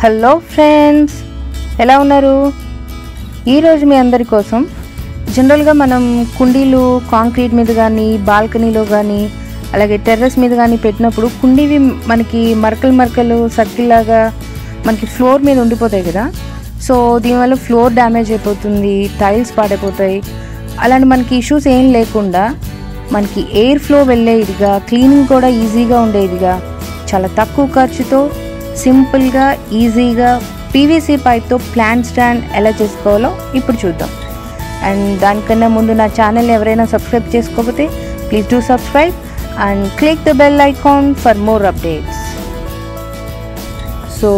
Hello friends, ఎలా ఉన్నారు? ఈరోజు మీ అందరి కోసం జనరల్గా మనం కుండీలు కాంక్రీట్ మీద కానీ బాల్కనీలో కానీ అలాగే టెర్రస్ మీద కానీ పెట్టినప్పుడు కుండీవి మనకి మరకలు సర్కిల్ లాగా మనకి ఫ్లోర్ మీద ఉండిపోతాయి కదా. సో దీనివల్ల ఫ్లోర్ డ్యామేజ్ అయిపోతుంది, టైల్స్ పాడైపోతాయి. అలాంటి మనకి ఇష్యూస్ ఏం లేకుండా మనకి ఎయిర్ ఫ్లో వెళ్ళేదిగా, క్లీనింగ్ కూడా ఈజీగా ఉండేదిగా, చాలా తక్కువ ఖర్చుతో సింపుల్గా ఈజీగా పీవీసీ పైప్తో ప్లాంట్ స్టాండ్ ఎలా చేసుకోవాలో ఇప్పుడు చూద్దాం. అండ్ దానికన్నా ముందు నా ఛానల్ ఎవరైనా సబ్స్క్రైబ్ చేసుకోకపోతే please do subscribe and click the bell icon for more updates. So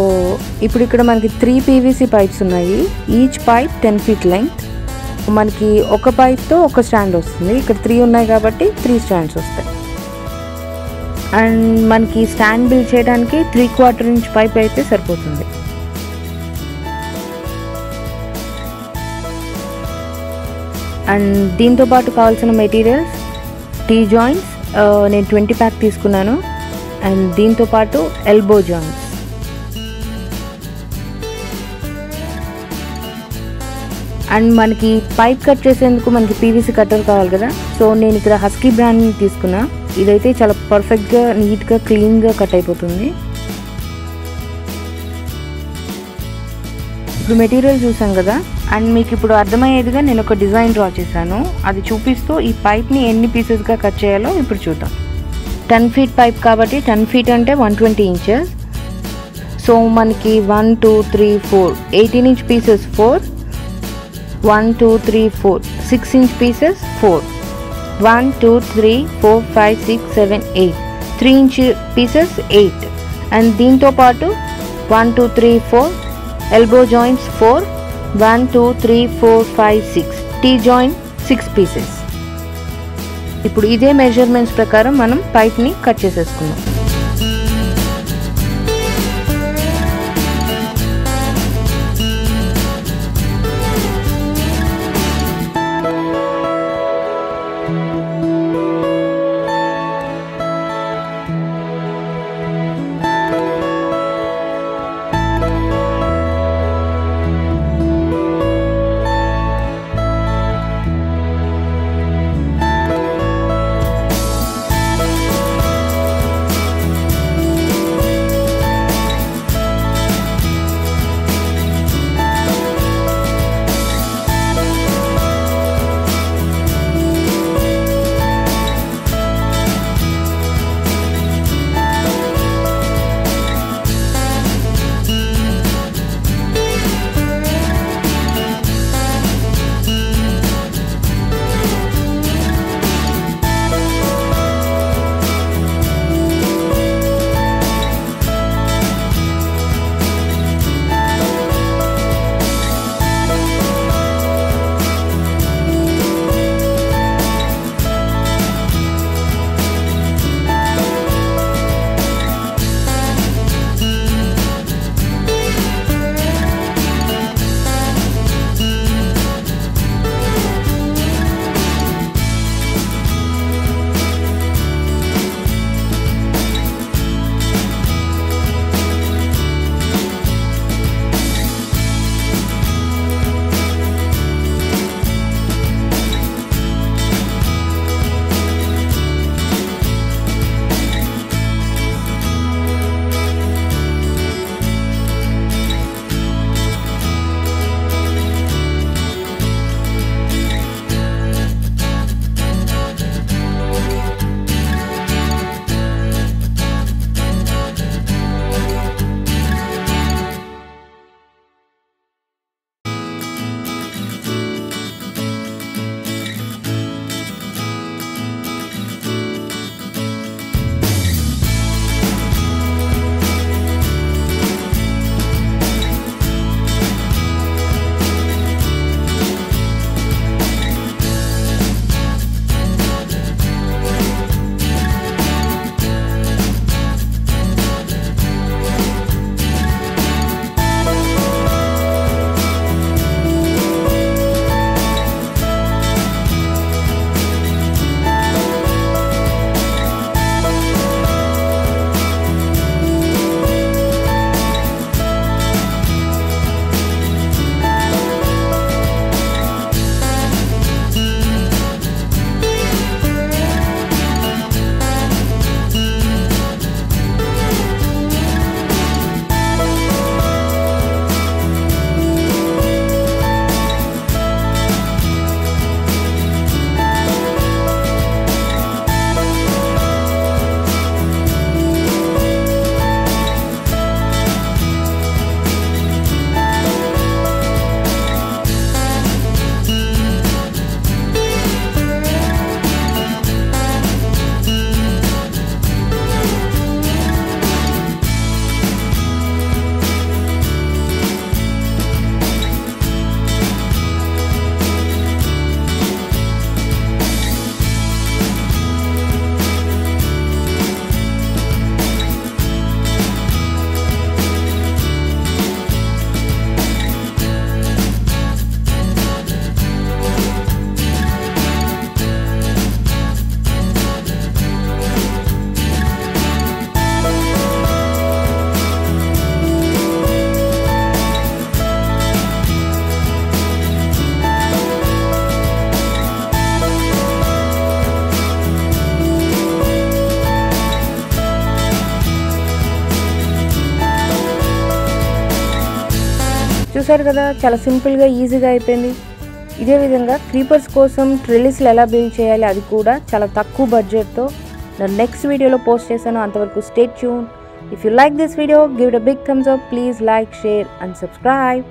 ఇప్పుడు ఇక్కడ మనకి 3 పీవీసీ పైప్స్ ఉన్నాయి. Each pipe 10 feet length. మనకి ఒక పైప్తో ఒక స్టాండ్ వస్తుంది. ఇక్కడ 3 ఉన్నాయి కాబట్టి 3 స్టాండ్స్ వస్తాయి. అండ్ మనకి స్టాండ్ బిల్డ్ చేయడానికి 3/4 inch పైప్ అయితే సరిపోతుంది. అండ్ దీంతో పాటు కావాల్సిన మెటీరియల్స్ టీ జాయింట్స్, నేను 20 pack తీసుకున్నాను. అండ్ దీంతో పాటు ఎల్బో జాయింట్స్. అండ్ మనకి పైప్ కట్ చేసేందుకు మనకి పీవీసీ కట్టర్ కావాలి కదా. సో నేను ఇక్కడ హస్కీ బ్రాండ్ తీసుకున్నా. ఇదైతే చాలా పర్ఫెక్ట్గా నీట్గా క్లీన్గా కట్ అయిపోతుంది. ఇప్పుడు మెటీరియల్ చూసాం కదా. అండ్ మీకు ఇప్పుడు అర్థమయ్యేదిగా నేను ఒక డిజైన్ డ్రా చేశాను. అది చూపిస్తూ ఈ పైప్ని ఎన్ని పీసెస్గా కట్ చేయాలో ఇప్పుడు చూద్దాం. 10 feet పైప్ కాబట్టి 10 feet అంటే 120 inches. సో మనకి 1 2 3 4 18 inch pieces 4, 1 2 3 4 6 inch pieces 4, 1 2 3 4 5 6 7 8 3 inch pieces 8. and దీంతో పాటు 1 2 3 4 elbow joints 4, 1 2 3 4 5 6 T joint 6 pieces. ఇప్పుడు ఇదే మెజర్మెంట్స్ ప్రకారం మనం పైప్ని కట్ చేసేసుకుందాం. చూసారు కదా, చాలా సింపుల్గా ఈజీగా అయిపోయింది. ఇదే విధంగా క్రీపర్స్ కోసం ట్రెలిస్లు ఎలా బిల్డ్ చేయాలి అది కూడా చాలా తక్కువ బడ్జెట్తో నేను నెక్స్ట్ వీడియోలో పోస్ట్ చేశాను. అంతవరకు stay tune. If you like this video, give it a big thumbs up. Please like, share and subscribe.